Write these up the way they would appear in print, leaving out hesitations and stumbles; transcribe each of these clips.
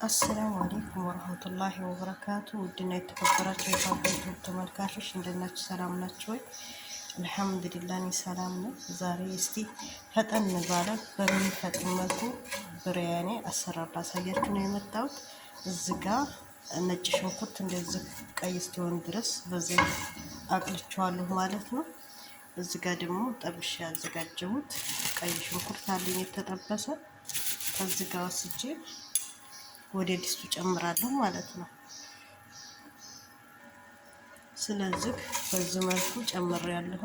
አሰላሙ አለይኩም ወራህመቱላሂ ወበረካቱ። ውድና የተከበራችሁ የፋብሪክ ተመልካቾች እንደናችሁ ሰላም ናችሁ ወይ? አልሐምዱሊላህ እኔ ሰላም ነኝ። ዛሬ እስቲ ፈጠን ባለ በሚፈጥን መልኩ ብሪያኒ አሰራር ላሳያችሁ ነው የመጣሁት። እዚህ ጋር ነጭ ሽንኩርት እንደዚህ ቀይ እስኪሆን ድረስ በዘይት አቅልቼዋለሁ ማለት ነው። እዚህ ጋር ደግሞ ጠብሼ ያዘጋጀሁት ቀይ ሽንኩርት አለኝ የተጠበሰ። ከዚህ ጋር ወስጄ ወደ ድስቱ ጨምራለሁ ማለት ነው። ስለዚህ በዚህ መልኩ ጨምሬያለሁ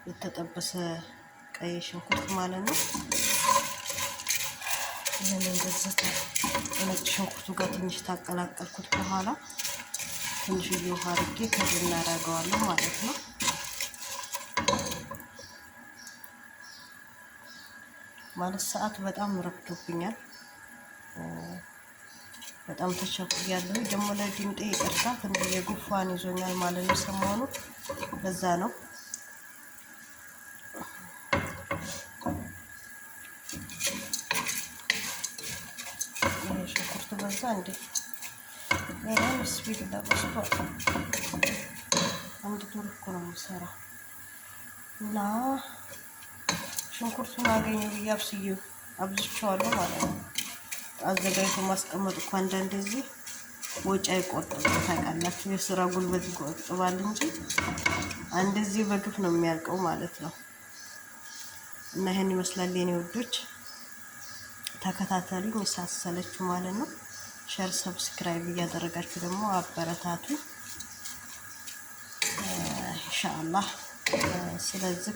የተጠበሰ ቀይ ሽንኩርት ማለት ነው። ይሄን እንደዚህ ነጭ ሽንኩርቱ ጋር ትንሽ ታቀላቀልኩት በኋላ ትንሽ ውሃ አድርጌ ከዚህ እናደርገዋለሁ ማለት ነው። ማለት ሰዓት በጣም ረፍዶብኛል። በጣም ተቸኩያለሁ። ደግሞ ለድምጤ ይቅርታ፣ ትንሽ የጉንፋን ይዞኛል ማለት ነው ሰሞኑ፣ በዛ ነው። ይሄ ሽንኩርት በዛ እንዴ! ይሄን ስፒድ ለበስቶ አንድ ቱር እኮ ነው የምሰራው እና ሽንኩርቱን አገኘሁ ብዬ አብዝቼዋለሁ ማለት ነው። አዘጋጅቶ ማስቀመጥ እኮ አንዳንድ ጊዜ ወጪ አይቆጥብም። ታውቃላችሁ፣ የስራ ጉልበት ይቆጥባል እንጂ እንደዚህ በግፍ ነው የሚያልቀው ማለት ነው። እና ይሄን ይመስላል የኔ ውዶች፣ ተከታተሉኝ፣ የሳሰለችሁ ማለት ነው። ሼር ሰብስክራይብ እያደረጋችሁ ደግሞ አበረታቱ ኢንሻአላህ። ስለዚህ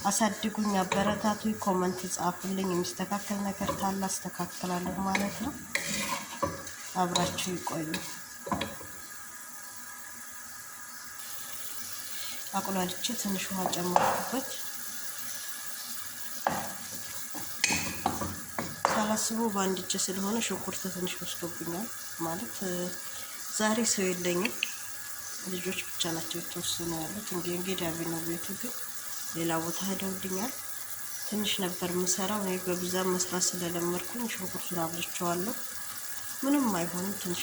አሳድጉኝ፣ አበረታቱ፣ ኮመንት ጻፉልኝ። የሚስተካከል ነገር ካለ አስተካክላለሁ ማለት ነው። አብራችሁ ይቆዩ። አቁላልቼ ትንሽ ውሃ ጨምርኩበት። ሳላስበው በአንድ እጄ ስለሆነ ሽንኩርት ትንሽ ወስዶብኛል ማለት ዛሬ ሰው የለኝም። ልጆች ብቻ ናቸው የተወሰኑ ያሉት። እንግዲህ ዳቢ ነው ቤቱ፣ ግን ሌላ ቦታ ሄደውልኛል። ትንሽ ነበር የምሰራው እኔ በብዛት መስራት ስለለመድኩኝ ሽንኩርቱን አብልቼዋለሁ። ምንም አይሆንም፣ ትንሽ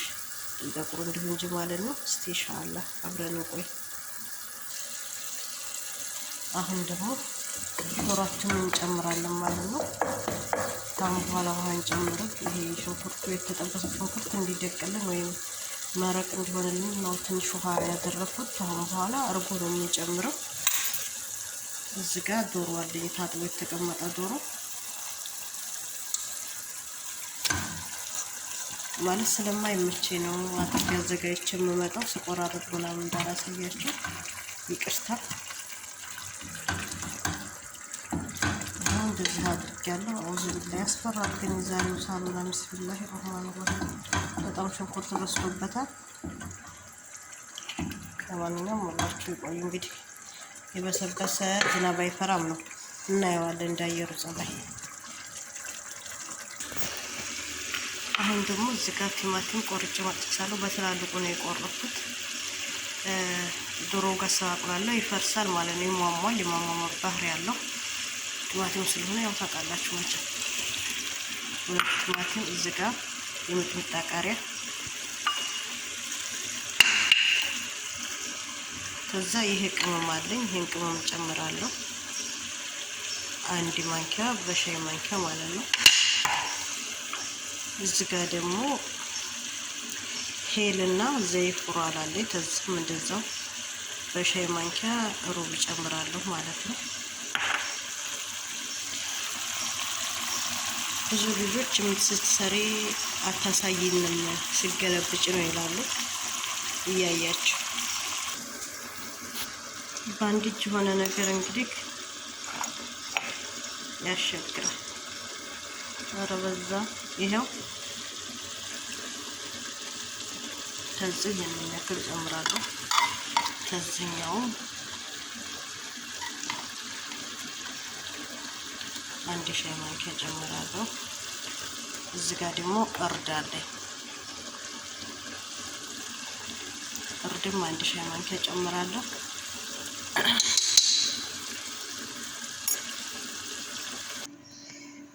ይጠቁሩ እንዲሁ እንጂ ማለት ነው። እስቲ ኢንሻአላህ አብረን እንቆይ። አሁን ደግሞ ዶሯችንን እንጨምራለን ማለት ነው። ካሁን በኋላ ውሃ እንጨምረው። ይሄ ሽንኩርቱ የተጠበሰ ሽንኩርት እንዲደቅልን ወይም መረቅ እንዲሆንልን ነው ትንሽ ውሃ ያደረኩት። አሁን በኋላ እርጎ ነው የምንጨምረው። እዚህ ጋር ዶሮ አለኝ፣ ታጥቦ የተቀመጠ ዶሮ ማለት ስለማይመቼ ነው አጥቤ አዘጋጅቼ የምመጣው። ስቆራረጥ ምናምን እንዳላሳያቸው ይቅርታ። እንደዚህ አድርጌያለሁ። አውዝ ቢላ ያስፈራል ግን የዛሬው ሳሎና ቢስሚላሂ ረህማን ረሂም በጣም ሽንኩርት በዝቶበታል። ከማንኛውም ሁላችሁ ይቆዩ። እንግዲህ የበሰበሰ ዝናብ አይፈራም ነው፣ እናየዋለን እንዳየሩ ጸባይ። አሁን ደግሞ እዚህ ጋር ቲማቲም ቆርጬ ማጥቻለሁ። በትላልቁ ነው የቆረጥኩት። ዶሮ ጋር ሰባቅላለሁ፣ ይፈርሳል ማለት ነው። ይሟሟል፣ የማሟሟር ባህሪ ያለው ቲማቲም ስለሆነ ያው ታውቃላችሁ መቼም። ሁለት ቲማቲም እዚህ ጋር የሚጥሚጣ ቃሪያ፣ ከዛ ይሄ ቅመም አለኝ። ይሄን ቅመም ጨምራለሁ፣ አንድ ማንኪያ በሻይ ማንኪያ ማለት ነው። እዚህ ጋር ደግሞ ሄልና ዘይፉራል አለኝ። ተዝም እንደዛው በሻይ ማንኪያ ሩብ ጨምራለሁ ማለት ነው። ብዙ ልጆች ስትሰሪ አታሳይንም ሲገለብጭ ነው ይላሉ። እያያችሁ በአንድ እጅ የሆነ ነገር እንግዲህ ያሸግራል። ኧረ በዛ። ይሄው ከዚህ የሚያክል ጨምራለሁ። ከዚህኛውም አንድ ሻይ ማንኪያ ጨምራለሁ። እዚህ ጋር ደግሞ እርድ አለኝ። እርድም አንድ ሻይ ማንኪያ ጨምራለሁ።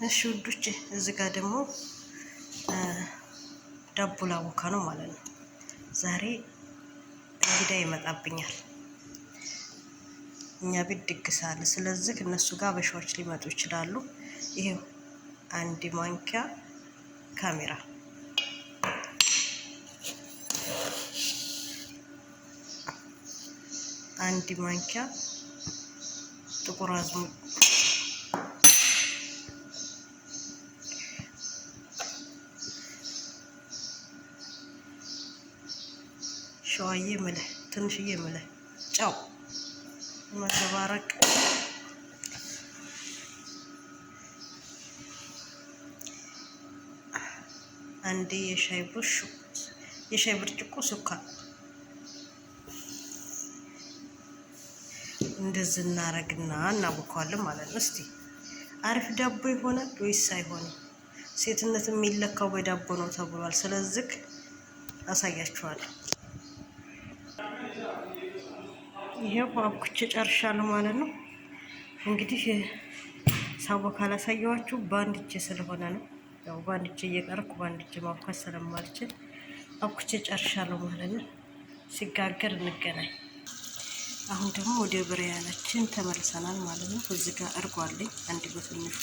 እሺ ውዶች፣ እዚህ ጋር ደግሞ ዳቦ ላቦካ ነው ማለት ነው። ዛሬ እንግዳ ይመጣብኛል። እኛ ቤት ድግስ አለ። ስለዚህ እነሱ ጋር በሻዎች ሊመጡ ይችላሉ። ይሄው አንድ ማንኪያ ካሜራ፣ አንድ ማንኪያ ጥቁር አዝሙድ፣ ሸዋዬ ምልህ፣ ትንሽዬ ምልህ፣ ጨው መዘባረቅ፣ አንድ የሻይ ብርጭቆ ስኳር። እንደዚህ እናረግና እናቦካዋለን ማለት ነው። እስቲ አሪፍ ዳቦ ይሆናል ወይስ አይሆንም? ሴትነት የሚለካው በዳቦ ነው ተብሏል። ስለዚህ አሳያችኋለሁ። ይሄው አብኩቼ ጨርሻለሁ ማለት ነው። እንግዲህ ሳቦካ ካላሳየዋችሁ በአንድ እጄ ስለሆነ ነው። ያው በአንድ እጄ እየቀረኩ በአንድ እጄ ማብካት ስለማልችል አብኩቼ ጨርሻለሁ ማለት ነው። ሲጋገር እንገናኝ። አሁን ደግሞ ወደ ብርያናችን ተመልሰናል ማለት ነው። እዚህ ጋር እርጎ አለኝ፣ አንድ በትንሹ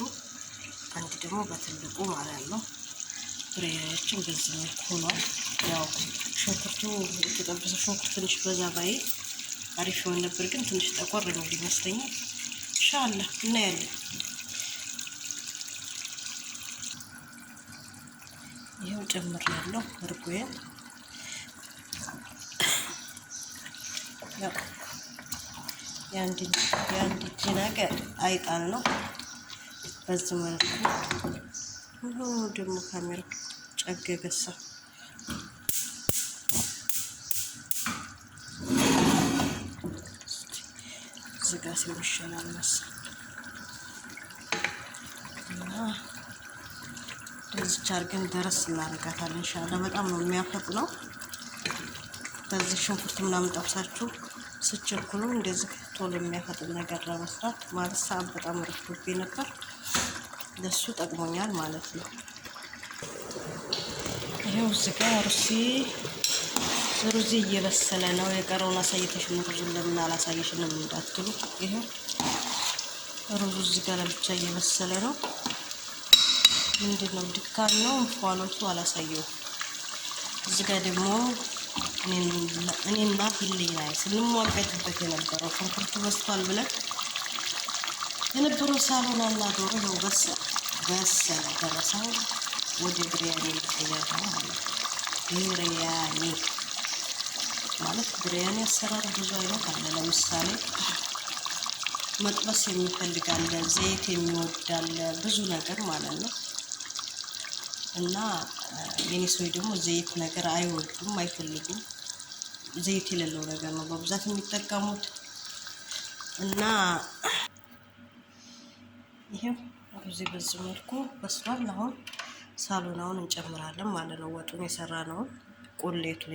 አንድ ደግሞ በትልቁ ማለት ነው። ብርያናችን በዚህ መልኩ ሆኗል። ያው ሽንኩርቱ የተጠበሰ ሽንኩርት ትንሽ በዛ ባይ አሪፍ ይሆን ነበር፣ ግን ትንሽ ጠቆር ነው ይመስለኛል። ኢንሻአላህ እናያለን። ይሄው ጨምሬያለሁ እርጎዬን። ያው የአንድ እጅ ነገር አይጣል ነው። በዚህ መልኩ ደግሞ ካሜራ ጨገገሳ ዝጋ ሲመሸናል መሰል እና እንደዚህ አድርገን ደረስ እናደርጋታለን። ኢንሻአላህ በጣም ነው የሚያፈጥነው። በዚህ ሽንኩርት ምናምን ጠብሳችሁ ስቸኩሉ እንደዚህ ቶሎ የሚያፈጥን ነገር ለመስራት ማለት ሰዓት በጣም ረፍዶብኝ ነበር። ለሱ ጠቅሞኛል ማለት ነው። ይሄው እዚህ ጋር ሩዚ እየበሰለ ነው። የቀረውን አሳይተሽን ሩዙን ለምን አላሳየሽንም እንዳትሉ፣ ይሄው ሩዙ እዚህ ጋር ለብቻ እየበሰለ ነው። ምንድነው ድካም ነው እንፏሎቱ አላሳየው። እዚህ ጋር ደግሞ እኔና ሂሊና ስንሟገትበት የነበረው ሽንኩርቱ በስቷል ብለን የነበረው ሳሎናና ዶሮ ነው በሰለ ደረሰው። ወደ ብርያኒ ልቀየር ነው ማለት ነው። ብርያኒ ማለት ብርያኒ አሰራር ብዙ አይነት አለ። ለምሳሌ መጥበስ የሚፈልግ አለ፣ ዘይት የሚወድ አለ፣ ብዙ ነገር ማለት ነው። እና የኔ ሰው ደግሞ ዘይት ነገር አይወዱም፣ አይፈልጉም። ዘይት የሌለው ነገር ነው በብዛት የሚጠቀሙት። እና ይሄው ሩዚ በዚህ መልኩ በስሏል። አሁን ሳሎናውን እንጨምራለን ማለት ነው። ወጡን የሰራነውን ቁሌቱን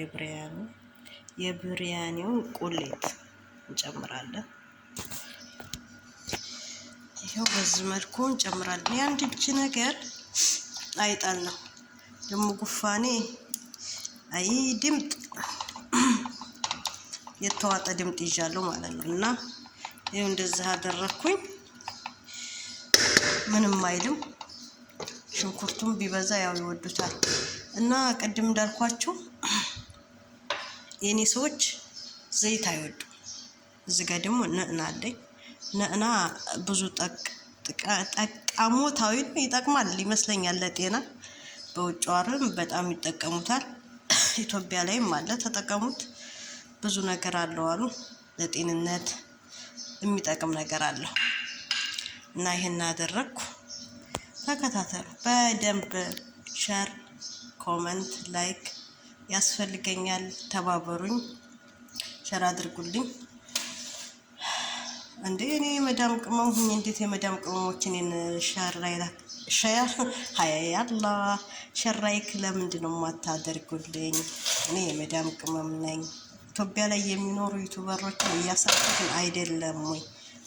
የብርያኒውን ቁሌት እንጨምራለን። ይሄው በዚህ መልኩ እንጨምራለን። የአንድ እጅ ነገር አይጣል ነው ደግሞ ጉፋኔ አይ ድምጥ የተዋጠ ድምጥ ይዣለሁ ማለት ነው። እና ይሄው እንደዚህ አደረኩኝ። ምንም አይልም። ሽንኩርቱም ቢበዛ ያው ይወዱታል። እና ቅድም እንዳልኳችሁ የኔ ሰዎች ዘይት አይወዱም። እዚህ ጋር ደግሞ ነዕና አለኝ። ነዕና ብዙ ጠቃሞታዊ ይጠቅማል ይመስለኛል ለጤና። በውጭ ዓለም በጣም ይጠቀሙታል። ኢትዮጵያ ላይም አለ፣ ተጠቀሙት። ብዙ ነገር አለው አሉ፣ ለጤንነት የሚጠቅም ነገር አለው። እና ይሄን አደረኩ። ተከታተሉ በደንብ። ሸር፣ ኮመንት፣ ላይክ ያስፈልገኛል። ተባበሩኝ፣ ሸር አድርጉልኝ። እንዴ እኔ የመዳም ቅመም ሁኝ፣ እንዴት የመዳም ቅመሞችን ሸር ሀያላ ሸራይክ ለምንድን ነው የማታደርጉልኝ? እኔ የመዳም ቅመም ነኝ። ኢትዮጵያ ላይ የሚኖሩ ዩቱበሮችን እያሳደግን አይደለም ወይ?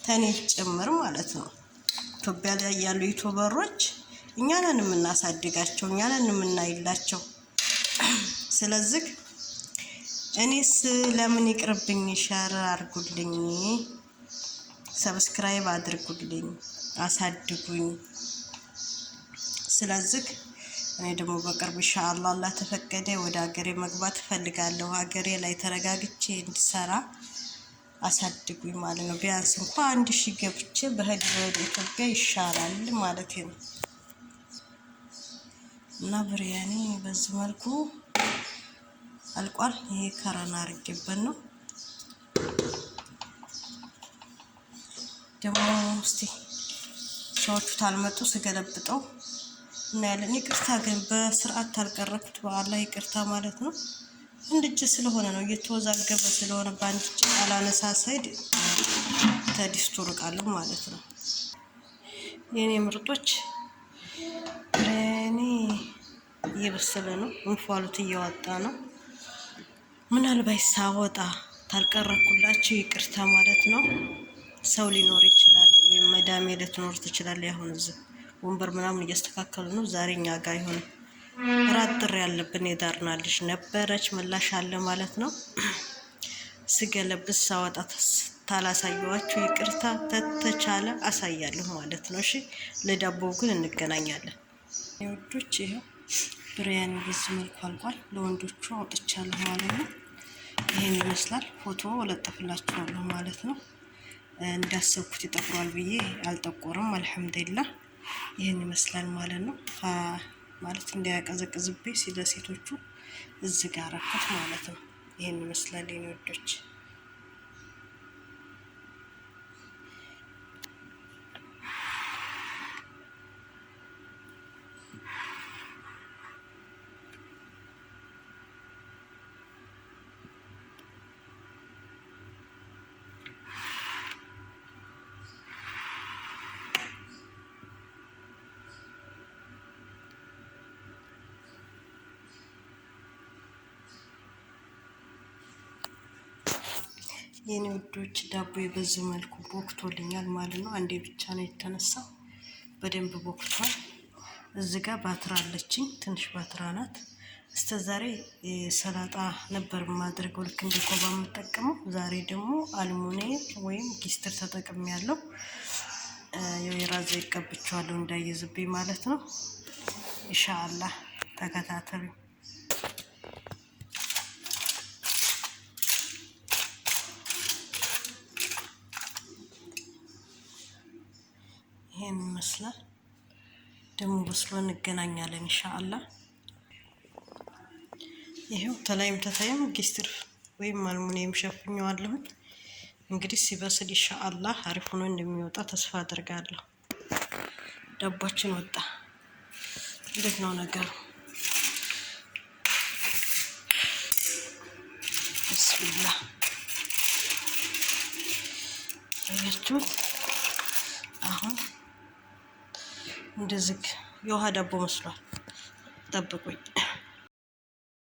ተኔ ጭምር ማለት ነው። ኢትዮጵያ ላይ ያሉ ዩቱበሮች እኛ ነን የምናሳድጋቸው፣ እኛ ነን የምናይላቸው። ስለዚህ እኔስ ለምን ይቅርብኝ፣ ሸር አድርጉልኝ፣ ሰብስክራይብ አድርጉልኝ፣ አሳድጉኝ። ስለዚህ እኔ ደግሞ በቅርብ ኢንሻአላህ አላህ ተፈቀደ ወደ ሀገሬ መግባት እፈልጋለሁ። ሀገሬ ላይ ተረጋግቼ እንድሰራ አሳድጉኝ ማለት ነው። ቢያንስ እንኳን 1000 ገብቼ በህድ ወደ ኢትዮጵያ ይሻላል ማለት ነው። እና ብሪያኒ በዚህ መልኩ አልቋል። ይሄ ከረና አድርጌበት ነው ደግሞ እስቲ ሰዎቹ ታልመጡ ስገለብጠው እና ያለን ይቅርታ ግን በስርዓት ታልቀረኩት በአላህ ይቅርታ ማለት ነው። አንድ እጅ ስለሆነ ነው እየተወዛገበ ስለሆነ በአንድ እጅ አላነሳሳይድ ተዲስቱ ርቃለሁ ማለት ነው። የኔ ምርጦች እኔ እየበሰለ ነው፣ እንፋሎት እያወጣ ነው። ምናልባት ሳወጣ ታልቀረኩላችሁ ይቅርታ ማለት ነው። ሰው ሊኖር ይችላል ወይም መዳሜ ልትኖር ትችላለች። አሁን እዚህ ወንበር ምናምን እያስተካከሉ ነው። ዛሬ እኛ ጋር ይሆን ራት ጥሪ ያለብን የዳርና ልጅ ነበረች፣ ምላሽ አለ ማለት ነው። ስገለብስ ሳወጣ ታላሳየዋችሁ ይቅርታ፣ ተተቻለ አሳያለሁ ማለት ነው። እሺ ለዳቦው ግን እንገናኛለን። የወዶች ይሄው ብሪያኒ በዚህ መልኩ አልቋል። ለወንዶቹ አውጥቻለሁ ማለት ነው። ይሄን ይመስላል። ፎቶ ለጥፍላችኋለሁ ማለት ነው። እንዳሰብኩት ይጠቁራል ብዬ አልጠቆረም። አልሐምዱሊላህ ይሄን ይመስላል ማለት ነው። ማለት እንዳያቀዘቅዝብኝ ሲለ ሴቶቹ እዚህ ጋር አረኩት ማለት ነው። ይሄን ይመስላል የኔ ወዶች። የኔ ውዶች ዳቦ በዚህ መልኩ ቦክቶልኛል ማለት ነው። አንዴ ብቻ ነው የተነሳው፣ በደንብ ቦክቷል። እዚህ ጋር ባትራ አለችኝ፣ ትንሽ ባትራ ናት። እስከዛሬ ሰላጣ ነበር የማደርገው ልክ እንደ ኮባ የምጠቀመው። ዛሬ ደግሞ አልሙኒየም ወይም ጊስትር ተጠቅሜ ያለው የወይራ ዘይት ቀብቼዋለሁ እንዳይዝብኝ ማለት ነው። ኢንሻአላህ ተከታተሉ። ይሄን ይመስላል። ደግሞ በስሎ እንገናኛለን ኢንሻአላህ። ይሄው ተላይም ተታይም ጊስትር ወይም አልሙኒየም ሸፍኘዋለሁ። እንግዲህ ሲበስል ኢንሻአላህ አሪፍ ሆኖ እንደሚወጣ ተስፋ አደርጋለሁ። ዳቦችን ወጣ። እንዴት ነው ነገሩ? ቢስሚላህ አያችሁት? አሁን እንደዚህ የውሃ ዳቦ መስሏል። ጠብቁኝ።